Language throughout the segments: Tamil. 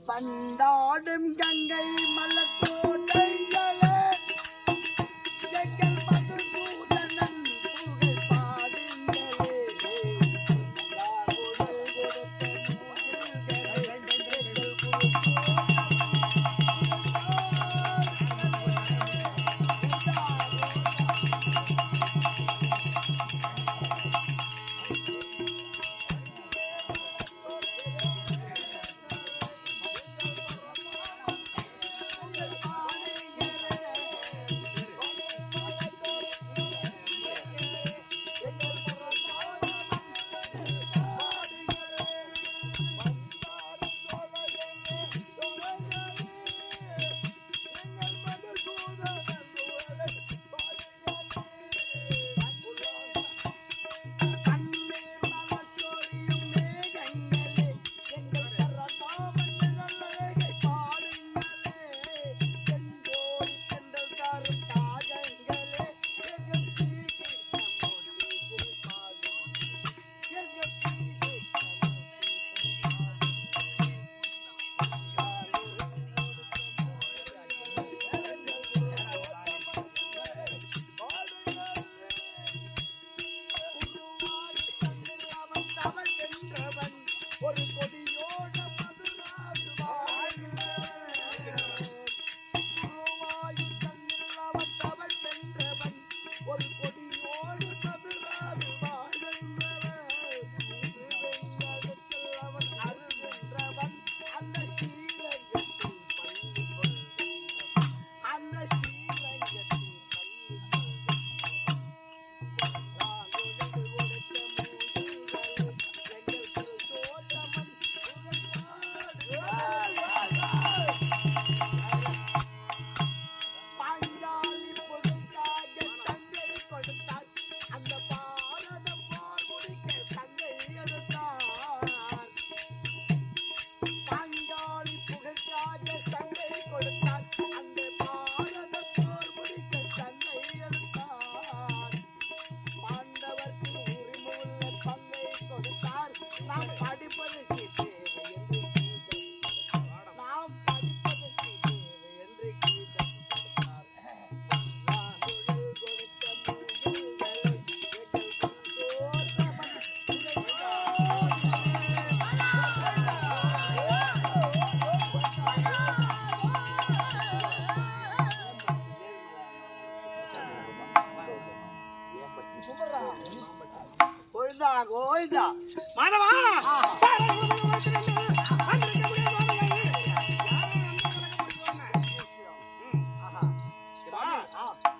பந்தாடும் கங்கை மலத்தோட்டைகளே எங்கள் மதுசூதனன் புகழ் பாடுங்களே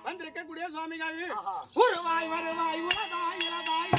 வந்திருக்கக்கூடிய சுவாமிகள் உருவாய் வருவாய் உலகாய் இலதாய்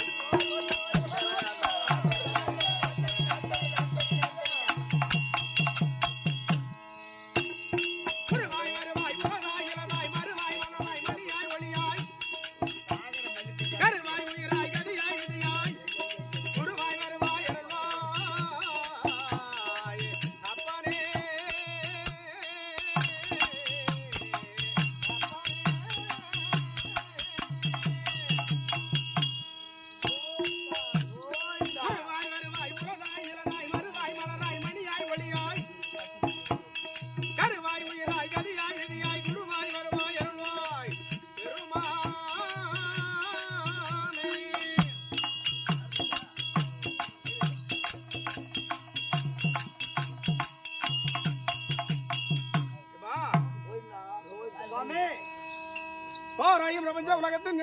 போராயும் பிரபஞ்ச உலகத்தின்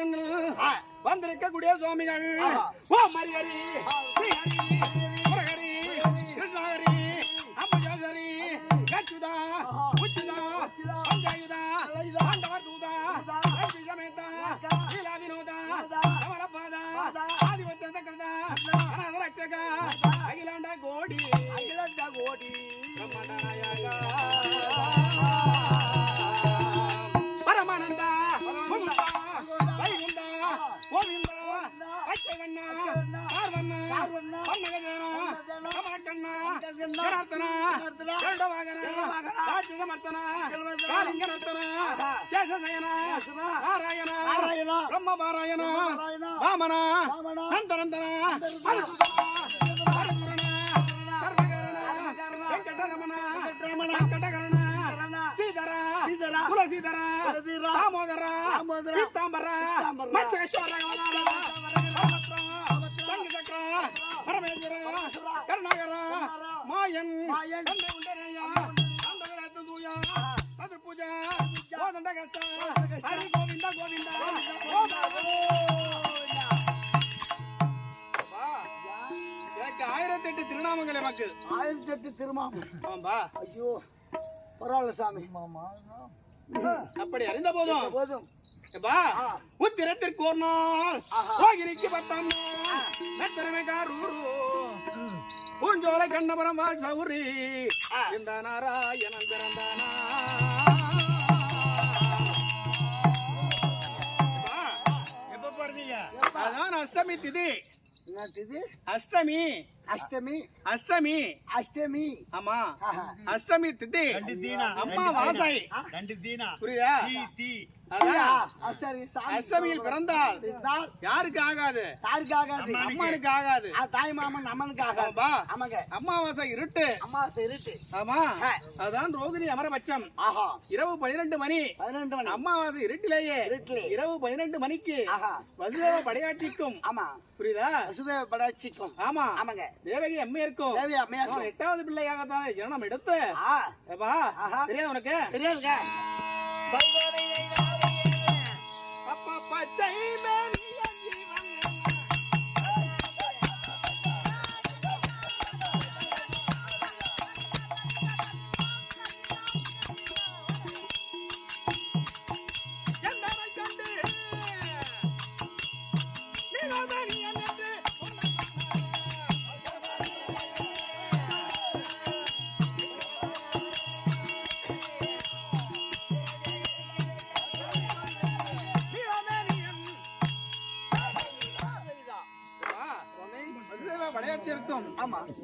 வந்திருக்கக்கூடிய சுவாமிகள் ஓம் ஹரிஹரி முரஹரி கிருஷ்ணஹரி அம்புஜோதரி கச்சுதா உச்சிதா அஞ்சாயுதா ஆண்டவர் தூதா ரஞ்சி சமேதா லீலா வினோதா கமலபாதா ஆதிவத்த சக்கரதா அநாத ரட்சகா அகிலாண்ட கோடி பிரம்மண்ட நாயகா பரமானந்தா முகுந்தா வைகுந்தா கோவிந்தா அச்சகண்ணா ஆர்வண்ணா பன்னகஜனா கமாக்கண்ணா ஜனார்த்தனா கருடவாகனா ராட்சத மர்த்தனா காலிங்க நர்த்தனா சேஷசயனா நாராயணா பிரம்ம பாராயணா வாமனா நந்தனந்தனா வெங்கடரமணா வெங்கடகரணா சீதரா குலசீதரா தாமோதரா பீத்தாம்பரா மச்சகேஸ்வரா சங்கீதக்ரா பரமேஸ்வரா கருணாகரா மாயன் பூஜா கோதண்ட கஸ்தா ஹரி கோவிந்த கோவிந்தா எனக்கு 1008 திருநாமங்கள் எமக்கு 1008 திருநாமம். ஆமாம்பா. ஐயோ பரவாயில்ல சாமி. அப்படி அறிந்த போதும் உத்திரத்திற்கு ஒரு நாள் கோகிரிக்கு 10 நாள் நத்திரமே காரூர் பூஞ்சோலை கண்ணபுரம் வாழ் சௌரி இந்த நாராயணன் பிறந்தானா. எப்ப பாருங்க அதான் அஷ்டமி திதி. அஷ்டமி அஷ்டமி அஷ்டமி அஷ்டமி ஆமா அஷ்டமி திதி அம்மா வாசை புரியுதா? அஷ்டமியில் பிறந்தால் யாருக்கு ஆகாது? அம்மனுக்கு ஆகாது. தாய் மாமன் அம்மனுக்கு ஆகாது. அமாவாசை இருட்டு. ஆமா அதான் ரோகிணி அமரபட்சம். இரவு 12 மணி அமாவாசை இருட்டிலேயே இரவு 12 மணிக்கு வசுதேவ படையாட்சிக்கும். புரியுதா? வசுதேவ படையாட்சிக்கும். ஆமா தேவகி அம்மையருக்கும் 8வது பிள்ளையாகத்தானே ஜனனம் எடுத்து. தெரியாது உனக்கு? தெரியாதுங்க. அப்பா பச்சை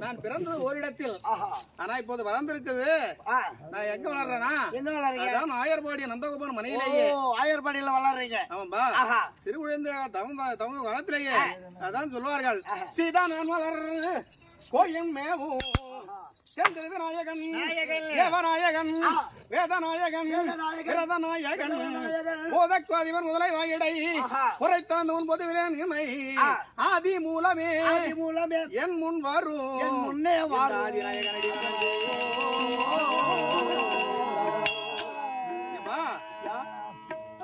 நான் பிறந்தது ஓரிடத்தில். ஆனா இப்போது வளர்ந்திருக்குது. நான் எங்க வளர்றேன்னா ஆயர்பாடி நந்தகோபன் மனையிலேயே. ஆயர்பாடியில வளர்றீங்க? ஆமாம்பா. சிறு குழந்தை தமிழ் வளத்திலேயே அதான் சொல்வார்கள். சீதா நான் வளர் கோயம் மேவும் நாயகன் தேவநாயகன் வேதநாயகன் விரதநாயகன் போதக்வாதிவன் முதலை வாயிடை உரைத்தவன் பொதுவிலேன் இமை ஆதி மூலமே என் முன் வரும் முன்னே ஆதிநாயகனடி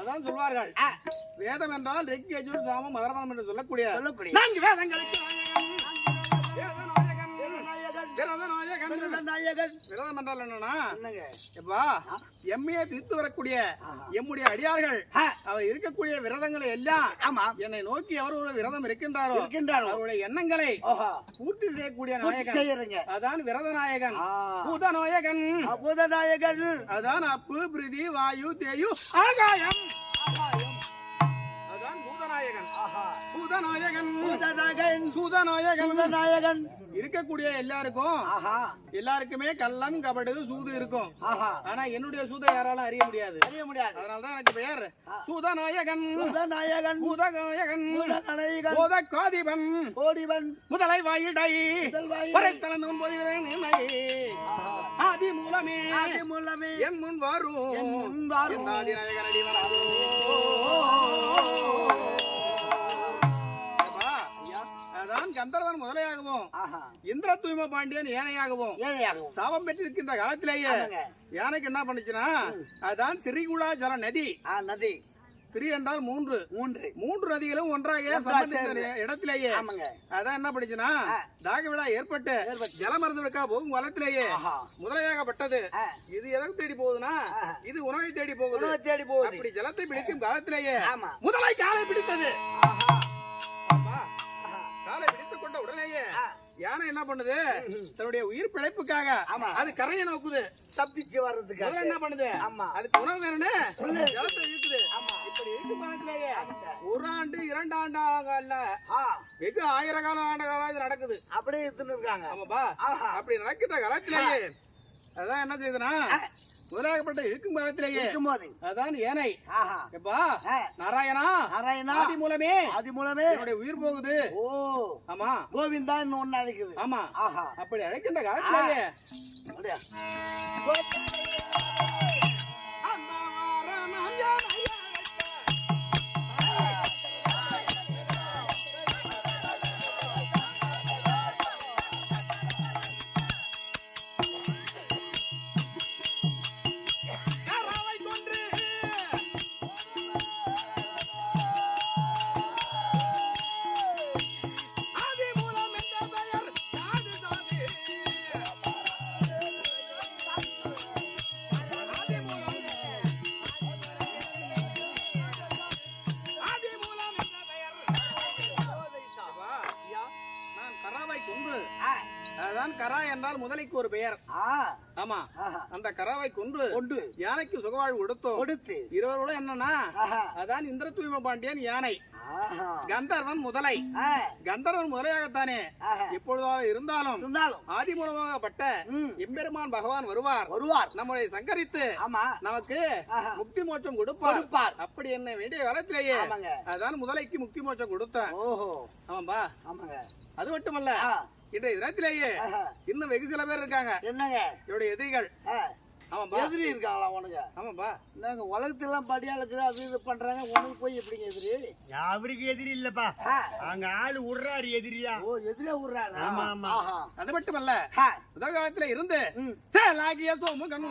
அதான் சொல்வார்கள். வேதம் என்றால் ரிக் யஜுர் சாமம் அதர்வனம் என்று சொல்லக்கூடிய 4 வேதங்களுக்கு விரதம் என்றால் என்னன்னா எம்மையை தீர்த்து வரக்கூடிய எம்முடைய அடியார்கள் அவர் இருக்கக்கூடிய விரதங்களை எல்லாம் என்னை நோக்கி அவர் ஒரு விரதம் இருக்கின்றாரோ அவருடைய எண்ணங்களை பூர்த்தி செய்யக்கூடிய நாயகன் அதான் விரதநாயகன். பூதநாயகன் அதான் அப்பு பிரிதி வாயு தேயு ஆகாயம். பூதநாயகன் இருக்கக்கூடிய எல்லாருக்குமே கள்ளம் கபடு சூது இருக்கும். ஆனா என்னுடைய சூதை யாராலும் அறிய முடியாது. அதனாலதான் எனக்கு பெயர் சூதநாயகன். பூதநாயகன் போதகாதிபன் முதலை வாயிடை பறைத்தளந்தவன் பொதுவிலேன் இமை ஆதி மூலமே என் முன் வரும் ஆதிநாயகனடி அதான் கந்தர்வன் முதலையாகவும் இந்திர தூய்ம பாண்டியன் ஏனையாகவும் சாபம் பெற்றிருக்கின்ற காலத்திலேயே யானைக்கு என்ன பண்ணுச்சுன்னா அதான் திரிகுடா ஜல நதி. திரி என்றால் 3 நதிகளும் ஒன்றாக சம்பந்தித்த இடத்திலேயே அதான் என்ன பண்ணுச்சுன்னா தாகவிழா ஏற்பட்டு ஜலம் மறந்துவிடக்கா போகும் காலத்திலேயே முதலையாகப்பட்டது. இது எதற்கு தேடி போகுதுன்னா இது உணவை தேடி போகுது. அப்படி ஜலத்தை பிடிக்கும் காலத்திலேயே முதலை காலை பிடித்தது. காலை பிடித்துக் கொண்ட உடனேயே யானை என்ன பண்ணுது தன்னுடைய உயிர் பிழைப்புக்காக அது கரையை நோக்குது தப்பிச்சு வர்றதுக்காக. என்ன பண்ணுது அதுக்கு உணவு வேணும்னு ஜலத்தை இழுக்குது. இப்படி இருக்கும் காலத்திலேயே 1 ஆண்டு 2 ஆண்டு அல்ல வெகு 1000 ஆண்டு காலம் இது நடக்குது. அப்படியே எடுத்துட்டு இருக்காங்க. ஆமாப்பா. அப்படி நடக்கிற காலத்திலேயே அதான் என்ன செய்யுதுன்னா முதலாகப்பட்ட இருக்கும் மரத்திலேயே இருக்கும்போது அதான் ஏனை ஆஹா எப்பா நாராயணா நாராயணா ஆதி மூலமே ஆதி மூலமே என்னுடைய உயிர் போகுது. ஓ ஆமா கோவிந்தா ஒன்னு அழைக்குது. ஆமா ஆஹா அப்படி அழைக்கின்ற காலத்திலேயே அப்படியா? அதான் கரா என்றால் முதலைக்கு ஒரு பெயர். ஆமா அந்த கராவை கொண்டு யானைக்கு சுகவாழ்வு கொடுத்து இருவர்களும் என்னன்னா அதான் இந்திர தூய்ம பாண்டியன் யானை, கந்தர்வன் முதலை. கந்தர்வன் முதலையாகத்தானே எப்பொழுதாவது இருந்தாலும் ஆதி மூலமாகப்பட்ட எம்பெருமான் பகவான் வருவார் நம்மளை சங்கரித்து நமக்கு முக்தி மோட்சம் கொடுப்பார். அப்படி என்ன வேண்டிய காலத்திலேயே அதான் முதலைக்கு முக்தி மோட்சம் கொடுத்தார். ஆமாம்பா. அது மட்டுமல்ல இன்றைய தினத்திலேயே இன்னும் வெகு சில பேர் இருக்காங்க. என்னங்க என்னுடைய எதிரிகள். எதிரி இருக்காங்களா உனக்கு? ஆமாப்பா. நாங்க உலகத்தெல்லாம் படியாளுக்கு அது இது பண்றாங்க, உனக்கு போய் எப்படிங்க எதிரி? அவருக்கு எதிரி இல்லப்பா, அங்க ஆளு விடுறாரு எதிரியா. ஓ எதிரியா விடுறாரு. ஆமா ஆமா. அது மட்டுமல்ல முதல் காலத்துல இருந்து சேலாகிய சோமுகன்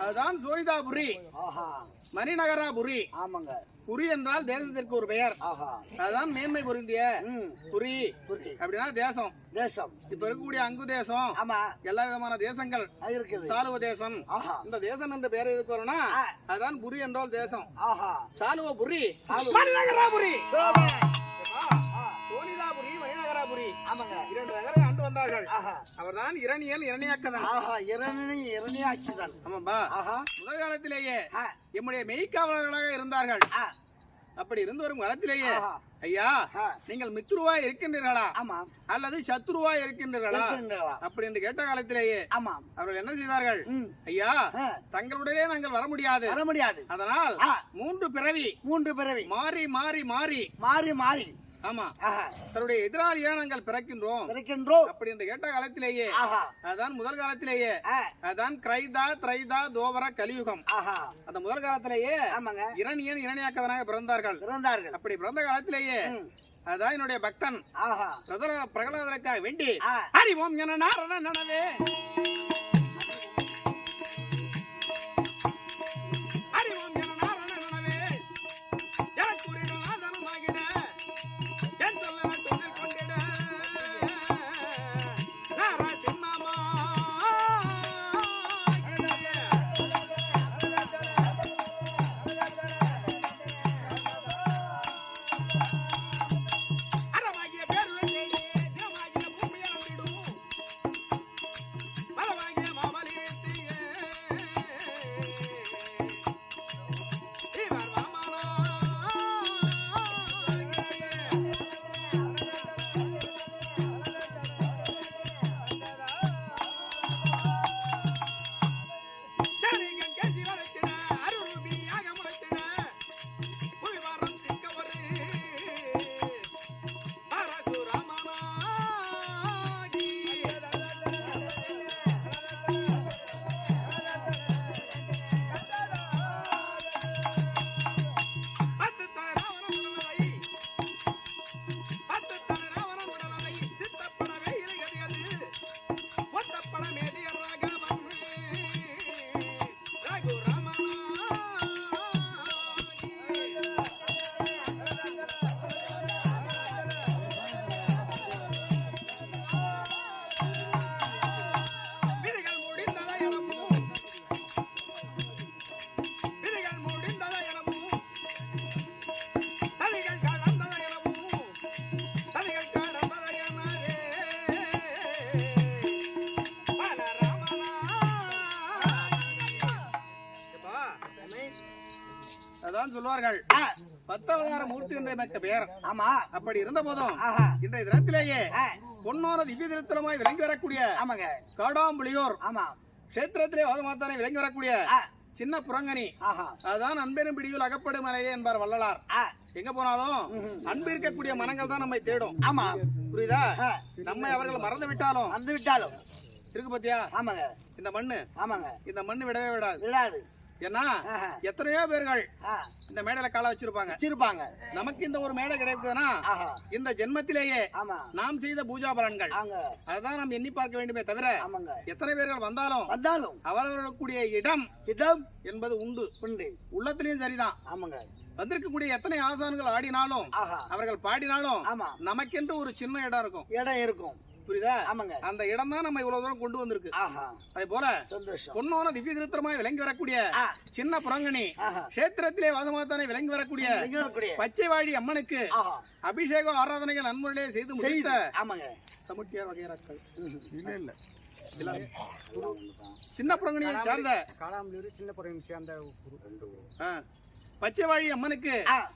அதுதான் சோனிதாபுரி, மணிநகராபுரி. ஆமாங்க. புரி என்றால் தேசத்திற்கு ஒரு பெயர். அதுதான் மேன்மை பொருந்திய புரி. அப்படின்னா தேசம். இப்ப இருக்கக்கூடிய அங்கு தேசம், எல்லா விதமான தேசங்கள் இருக்குது. சாலுவ தேசம். இந்த தேசம் என்ற பெயர் எதுக்கு வரும்னா அதுதான் புரி என்றால் தேசம். சாலுவ புரி, மணிநகராபுரி, சோனிதாபுரி, மணிநகராபுரி. ஆமாங்க. 2 நகரை ஆண்டு வந்தார்கள். அவர்தான் இரணியன் இரணியாக்கதன். இரணியாட்சிதன். ஆமாம்பா. முதல் காலத்திலேயே எம்முடைய மெய்க்காவலர்களாக இருந்தார்கள். அப்படி இருந்து வரும் காலத்திலேயே ஐயா நீங்கள் மித்ருவா இருக்கின்றீர்களா அல்லது சத்ருவா இருக்கின்றீர்களா அப்படி என்று கேட்ட காலத்திலேயே அவர்கள் என்ன செய்தார்கள்? ஐயா தங்களுடனே நாங்கள் வர முடியாது. அதனால் 3 பிறவி மாறி மாறி மாறி மாறி மாறி ஆமா தன்னுடைய எதிராளியா நாங்கள் பிறக்கின்றோம் அப்படி என்று கேட்ட காலத்திலேயே அதான் முதல் காலத்திலேயே அதான் கிரைதா திரைதா தோவர கலியுகம். அந்த முதல் காலத்திலேயே இரணியன் இரணியாக்கதனாக பிறந்தார்கள். அப்படி பிறந்த காலத்திலேயே அதான் என்னுடைய பக்தன் பிரகலாதனுக்காக வேண்டி அறிவோம் என நாரண நனவே பலவாகிய சொல்வார்கள் 10 அவதார மூர்த்தி என்ற மிக்க பெயர். ஆமா. அப்படி இருந்த போதும் ஆஹா. இன்றைய தினத்திலேயே பொன்னோன திவ்ய திருத்தலமாய் விளங்கி வரக்கூடிய ஆமாங்க. காடாம்புலியூர் ஆமா. கஷேத்திரத்திலே வாதமாத்தானே விளங்கி வரக்கூடிய சின்ன புறங்கனி. ஆஹா. அதுதான் அன்பெரும் பிடியில் அகப்படு மலையே என்பார் வள்ளலார். எங்க போனாலும் அன்பு இருக்கக்கூடிய மனங்கள் தான் நம்மை தேடும். ஆமா. புரியுதா? நம்மை அவர்கள் மறந்து விட்டாலும் இருக்கு பாத்தியா? ஆமாங்க. இந்த மண்ணு. ஆமாங்க. இந்த மண்ணு விடவே விடாது. விடாது. ஏன்னா எத்தனையோ பேர்கள் இந்த மேடையில கால வச்சிருப்பாங்க. நமக்கு இந்த ஒரு மேடை கிடைக்குதுன்னா இந்த ஜென்மத்திலேயே நாம் செய்த பூஜா பலன்கள் அதுதான் நாம் எண்ணி பார்க்க வேண்டுமே தவிர எத்தனை பேர்கள் வந்தாலும் அவர்களுடைய இடம் என்பது உண்டு. உள்ளத்திலையும் சரிதான். வந்திருக்கக்கூடிய எத்தனை ஆசான்கள் ஆடினாலும் அவர்கள் பாடினாலும் நமக்கென்று ஒரு சின்ன இடம் இருக்கும். புரியுதா? அந்த இடம் தான் நம்ம இவ்வளவு தூரம் கொண்டு வந்திருக்கு. அதே போல பொன்னோன திவ்ய திருத்தமாய் விளங்கி வரக்கூடிய சின்ன புறங்கனி கஷேத்திரத்திலே வாதமாத்தானே விளங்கி வரக்கூடிய பச்சை வாழி அம்மனுக்கு அபிஷேகம் ஆராதனைகள் நன்முறையிலே செய்து முடித்த சமுட்டியார் வகையராக்கள் இல்ல சின்ன புறங்கனியை சார்ந்த காளாம்புலியூர் சின்ன புறங்கனி சேர்ந்த பச்சைவாழி அம்மனுக்கு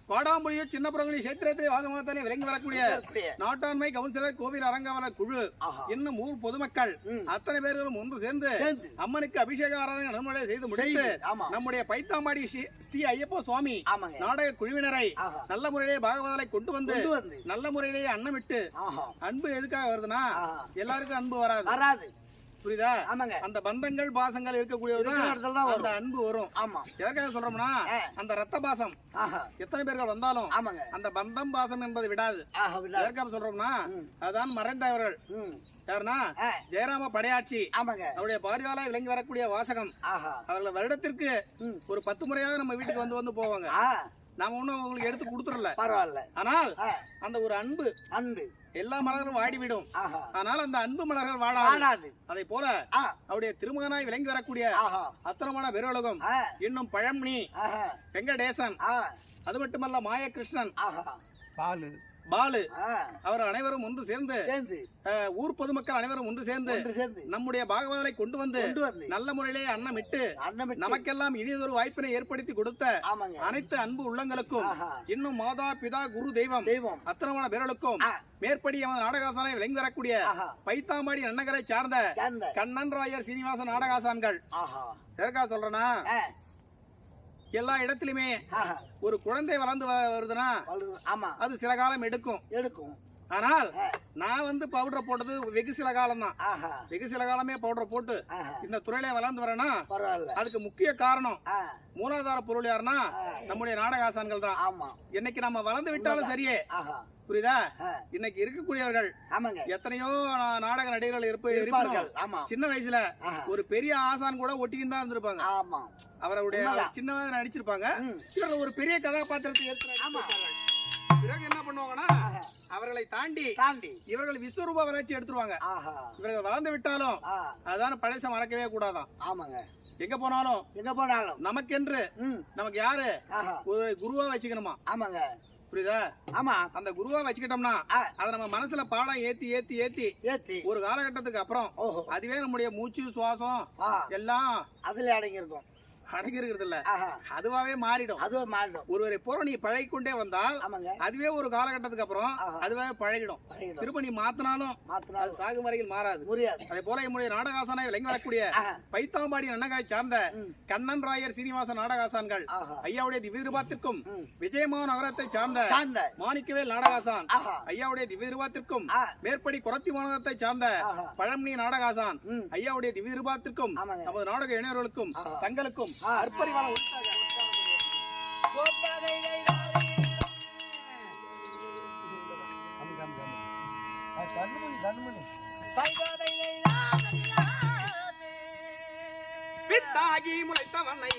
கோடாம்புலியூர் சின்ன புறங்கனி கஷேத்திரத்திலே வாதமாத்தானே விளங்கி வரக்கூடிய நாட்டாண்மை கவுன்சிலர் கோவில் அரங்காவலர் குழு இன்னும் ஊர் பொதுமக்கள் அத்தனை பேர்களும் ஒன்று சேர்ந்து அம்மனுக்கு அபிஷேக ஆராதனை நன்முறையை செய்து முடித்து நம்முடைய பைத்தாம்பாடி ஸ்ரீ ஐயப்ப சுவாமி நாடக குழுவினரை நல்ல முறையிலே பாகவதலை கொண்டு வந்து நல்ல முறையிலேயே அன்னமிட்டு அன்பு எதுக்காக வருதுன்னா எல்லாருக்கும் அன்பு வராது. புரியுதா? அந்த பந்தங்கள் பாசங்கள் இருக்கக்கூடியதான் அந்த அன்பு வரும். எதற்காக சொல்றோம்னா அந்த ரத்த பாசம் எத்தனை பேர்கள் வந்தாலும் அந்த பந்தம் பாசம் என்பது விடாது. எதற்காக சொல்றோம்னா அதான் மறைந்தவர்கள் யாருன்னா ஜெயராம படையாட்சி அவருடைய பாரியால விளங்கி வரக்கூடிய வாசகம். அவர்கள் வருடத்திற்கு ஒரு 10 முறையாவது நம்ம வீட்டுக்கு வந்து போவாங்க. நாம ஒண்ணும் அவங்களுக்கு எடுத்து கொடுத்துடல, பரவாயில்ல. ஆனால் அந்த ஒரு அன்பு எல்லா மலர்களும் வாடிவிடும். ஆனால் அந்த அன்பு மலர்கள் வாடாது. அதை போல அவருடைய திருமகனாய் விளங்கி வரக்கூடிய அத்தனமான பெருலகம் இன்னும் பழம்னி வெங்கடேசன், அது மட்டுமல்ல மாயகிருஷ்ணன், பாலு அவர் அனைவரும் ஒன்று சேர்ந்து ஊர் பொதுமக்கள் அனைவரும் ஒன்று சேர்ந்து நம்முடைய பாகவதலை கொண்டு வந்து நல்ல முறையிலே அன்னமிட்டு நமக்கெல்லாம் இனியதொரு வாய்ப்பினை ஏற்படுத்தி கொடுத்த அனைத்து அன்பு உள்ளங்களுக்கும் இன்னும் மாதா பிதா குரு தெய்வம் அத்தனமான பேர்களுக்கும் மேற்படி அவன் நாடகாசானை விளங்கி வரக்கூடிய பைத்தாம்பாடி நன்னகரை சார்ந்த கண்ணன் ராயர் சீனிவாசன் நாடகாசான்கள். எதற்காக சொல்றேன்னா எல்லா இடத்திலுமே ஒரு குழந்தை வளர்ந்து வருதுன்னா அது சில காலம் எடுக்கும். ஆனால் நான் பவுடர் போட்டது வெகு சில காலம் தான். வெகு சில காலமே பவுடர் போட்டு இந்த துறையில வளர்ந்து வரேன்னா அதுக்கு முக்கிய காரணம் மூலாதார பொருள் யாருன்னா நம்முடைய நாடகாசான்கள் தான். இன்னைக்கு நம்ம வளர்ந்து விட்டாலும் சரியே, புரியுதா? இன்னைக்கு இருக்கக்கூடியவர்கள் எத்தனையோ நாடக நடிகர்கள் இருப்பார்கள். சின்ன வயசுல ஒரு பெரிய ஆசான் கூட ஒட்டிக்கிட்டு தான் இருந்திருப்பாங்க. அவருடைய சின்ன நடிச்சிருப்பாங்க. இவர்கள் ஒரு பெரிய கதாபாத்திரத்தை ஏற்கிறார்கள். பிறகு என்ன பண்ணுவாங்கன்னா அவர்களை தாண்டி இவர்கள் விஸ்வரூப வளர்ச்சி எடுத்துருவாங்க. இவர்கள் வளர்ந்து விட்டாலும் அதான பழச மறக்கவே கூடாதான். எங்க போனாலும் நமக்கென்று நமக்கு யாரு ஒரு குருவா வச்சுக்கணுமா? புரியுதா? அந்த குருவா வச்சுக்கிட்டோம்னா அதை நம்ம மனசுல பாடம் ஏத்தி ஒரு காலகட்டத்துக்கு அப்புறம் அதுவே நம்முடைய மூச்சு சுவாசம் எல்லாம் அதுல அடங்கியிருக்கும். அடங்கிருக்கிறது இல்ல, அதுவாவே மாறிடும். ஒருவரை போற நீ பழகிக்கொண்டே வந்தால் அதுவே ஒரு காலகட்டத்துக்கு அப்புறம் அதுவே பழகிடும். திரும்ப நீ மாத்தினாலும் சாகு வரையில் மாறாது. அதே போல என்னுடைய நாடகாசானை விளங்கி வரக்கூடிய பைத்தாம்பாடி நன்னகரை சார்ந்த கண்ணன் ராயர் சீனிவாசன் நாடகாசான்கள் ஐயாவுடைய திவ்யபாத்திற்கும் விஜயமோ நகரத்தை சார்ந்த மாணிக்கவேல் நாடகாசான் ஐயாவுடைய திவ்யபாத்திற்கும் மேற்படி குரத்தி மாநகரத்தை சார்ந்த பழம்னி நாடகாசான் ஐயாவுடைய திவ்யபாத்திற்கும் நமது நாடக இணையர்களுக்கும் தங்களுக்கும் அற்பரிவான பித்தாகி முளைத்தவனை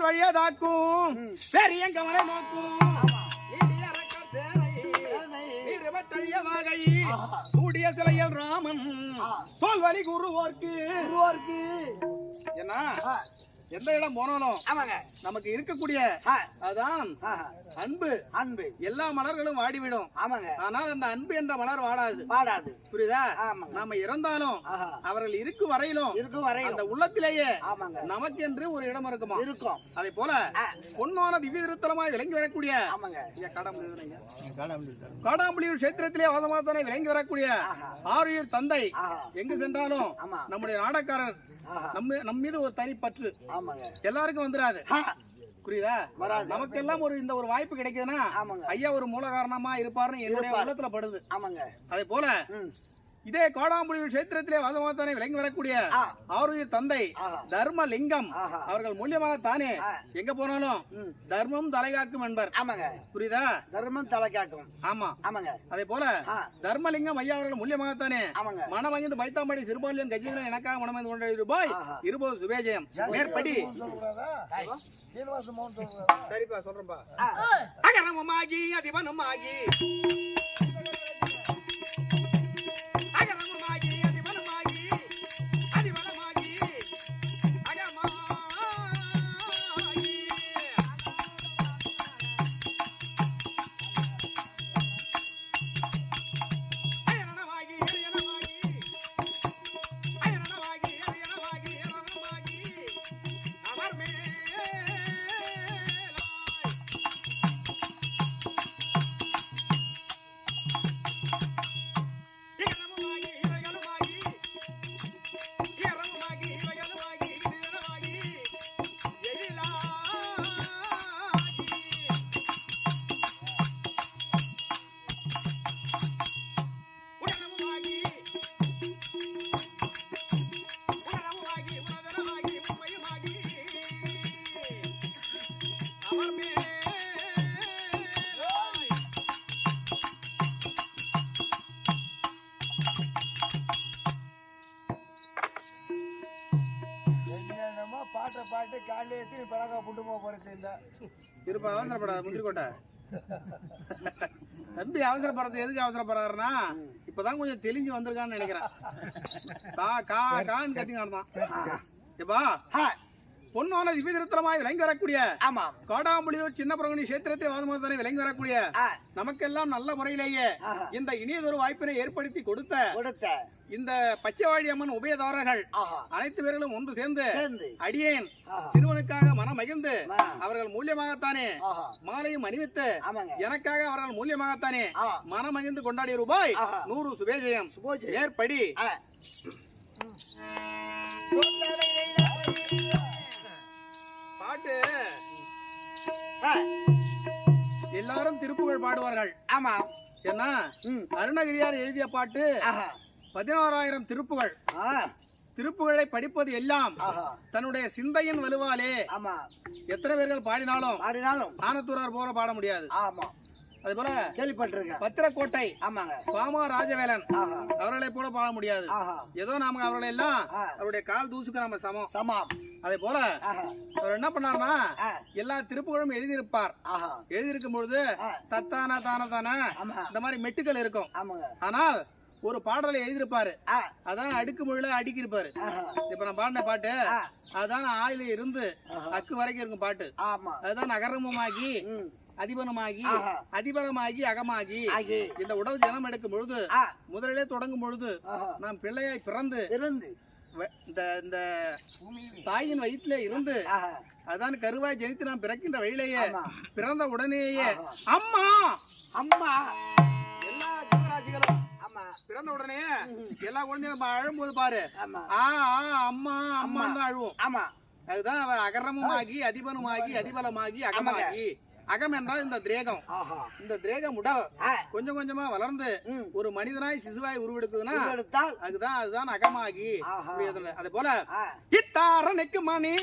நேர் வழியா தாக்கும் பெரிய கவலை நோக்கும் சூடிய சிலையில் ராமன் தோல்வலி குருவோர்க்கு என்ன எந்த இடம் போனாலும் நமக்கு இருக்கக்கூடிய அதான் அன்பு எல்லா மலர்களும் வாடிவிடும். ஆனால் அந்த அன்பு என்ற மலர் வாடாது. புரியுதா? நாம இறந்தாலும் அவர்கள் இருக்கும் வரையிலும் அந்த உள்ளத்திலேயே நமக்கு என்று ஒரு இடம் இருக்குமா இருக்கும். அதே போல பொன்னான திவ்ய திருத்தலமாய் விளங்கி வரக்கூடிய காடாம்புலியூர் கஷேத்திரத்திலே வாதமாத்தானே விளங்கி வரக்கூடிய ஆருயிர் தந்தை எங்கு சென்றாலும் நம்முடைய நாடக்காரர் நம்ம மீது ஒரு தனி பற்று எல்லாருக்கும் வந்துடாது. புரியுதா? நமக்கு எல்லாம் இந்த ஒரு வாய்ப்பு கிடைக்குதுன்னா ஐயா ஒரு மூல காரணமா இருப்பாருன்னு என்னுடைய உள்ளத்துல படுது. அதே போல இதே கோடாம்புலியூர் கஷேத்திரத்திலே வாதமாத்தானே விளங்கி வரக்கூடிய ஆருயிர் தந்தை தர்மலிங்கம் அவர்கள் மூலியமாக தானே எங்க போனாலும் தர்மம் தலைகாக்கும் என்பர். புரியுதா? தர்மம் தலைகாக்கும். ஆமா. அதே போல தர்மலிங்கம் ஐயா அவர்கள் மூலியமாகத்தானே மனமகிழ்ந்து பைத்தாம்படி சிறுபாலியன் கஜேந்திரன் எனக்காக மனமகிழ்ந்து கொண்ட ரூபாய் 20 சுபேஜயம் மேற்படி சரிப்பா சொல்றேன்பா. அகரமுமாகி அதிபனுமாகி பாட்டு காலையில எத்தனை பழகா புட்டுமா போறது இல்ல இருப்பா அவசரப்படாத முந்திரிக்கோட்டை தம்பி அவசரப்படுறது எதுக்கு அவசரப்படுறாருன்னா இப்பதான் கொஞ்சம் தெளிஞ்சு வந்திருக்கான்னு நினைக்கிறேன். கான்னு கத்திங்க இப்பா பொன்னான திவ்ய திருத்தலமாய் விளங்கி வரக்கூடிய கோடாம்புலியூர் சின்ன பிரகணி கஷேத்திரத்தில் வாதமாதானே விளங்கி வரக்கூடிய நமக்கெல்லாம் நல்ல முறையிலேயே இந்த இனியதொரு வாய்ப்பினை ஏற்படுத்தி கொடுத்த இந்த பச்சைவாழி அம்மன் உபயதாரர்கள் அனைத்து பேர்களும் ஒன்று சேர்ந்து அடியேன் சிறுவனுக்காக மனம் மகிழ்ந்து அவர்கள் மூலியமாகத்தானே மாலையும் அணிவித்து எனக்காக அவர்கள் மூலியமாகத்தானே மனம் மகிழ்ந்து கொண்டாடிய ரூபாய் 100 சுபேஜயம் ஏற்படி பாட்டு எல்லாரும் திருப்புகழ் பாடுவார்கள். ஆமா. என்ன அருணகிரியார் எழுதிய பாட்டு 16,000 திருப்புகழ். திருப்புகழை படிப்பது எல்லாம் தன்னுடைய சிந்தையின் வலுவாலே எத்தனை பேர்கள் பாடினாலும் ஆனத்தூரார் போல பாட முடியாது. ஆமா. அது போல கேள்விப்பட்டிருக்கேன். பத்திரக்கோட்டை பாமா ராஜவேலன் அவர்களை போல பாட முடியாது. ஏதோ நாம அவர்களை எல்லாம் அவருடைய கால் தூசுக்கு நாம சமம். அதே போல அவர் என்ன பண்ணார்னா எல்லா திருப்புகழும் எழுதியிருப்பார். எழுதியிருக்கும் பொழுது தத்தானா தான தானே இந்த மாதிரி மெட்டுக்கள் இருக்கும். ஆனால் ஒரு பாடலை எழுதியிருப்பாரு. அதான் அடுக்கு மொழியில அடுக்கி இருப்பாரு. இப்ப நான் பாடின பாட்டு அதான் ஆயில இருந்து அக்கு வரைக்கும் இருக்கும் பாட்டு. அதுதான் அகரமுமாகி அதிபனமாகி அதிபரமாகி அகமாகி இந்த உடல் ஜனம் எடுக்கும் பொழுது முதலிலே தொடங்கும் பொழுது நாம் பிள்ளையாய் பிறந்து இந்த தாயின் வயிற்றிலே இருந்து அதான் கருவாய் ஜனித்து நாம் பிறக்கின்ற வழியிலேயே பிறந்த உடனேயே அம்மா அம்மா எல்லா ஜீவராசிகளும் பிறந்த உடனே எல்லா குழந்தையும் அழும்போது பாரு அம்மா அம்மான்னு தான் அழுவோம். அதுதான் அகரமுமாகி அதிபனுமாகி அதிபலமாகி அகமாகி. அகம் என்றால் இந்த திரேகம். இந்த திரேகம் உடல் கொஞ்சம் கொஞ்சமா வளர்ந்து ஒரு மனிதனாய் சிசுவாய் உருவெடுக்குதுன்னா அதுதான் அகமாகி. அதே போல இத்தாரனுக்கு மணி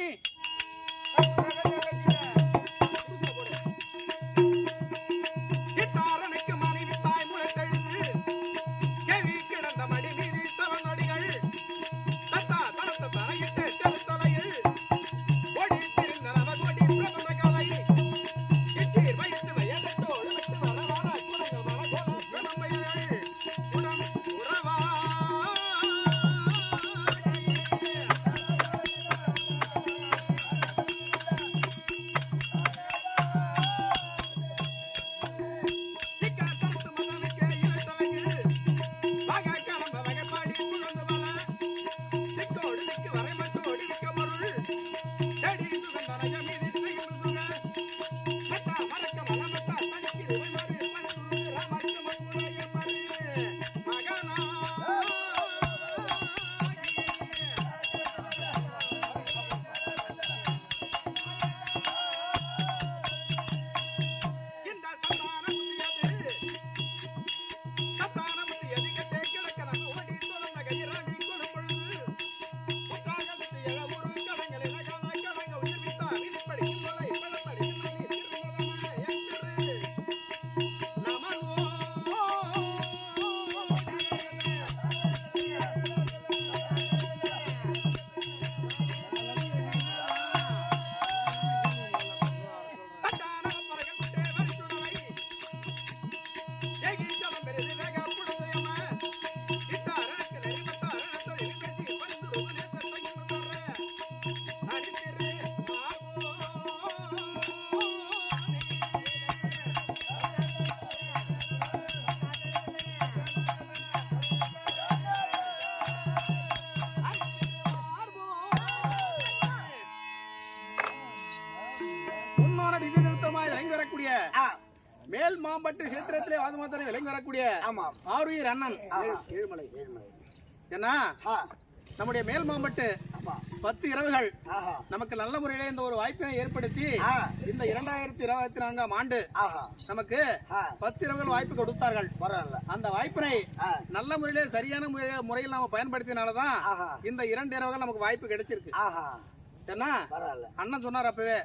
வரக்கூடிய மேல் மாம்பட்டு கஷேத்திரத்திலே வாதமாத்தனை விளங்கி வரக்கூடிய ஆருயிர் அண்ணன் ஏழுமலை ஏன்னா நம்முடைய மேல் மாம்பட்டு 10 இரவுகள் நமக்கு நல்ல முறையிலே இந்த ஒரு வாய்ப்பினை ஏற்படுத்தி இந்த 2024ஆம் ஆண்டு நமக்கு 10 இரவுகள் வாய்ப்பு கொடுத்தார்கள். அந்த வாய்ப்பினை நல்ல முறையிலே சரியான முறையில் நாம பயன்படுத்தினாலதான் இந்த 2 இரவுகள் நமக்கு வாய்ப்பு கிடைச்சிருக்கு. ஏன்னா அண்ணன் சொன்னார் அப்பவே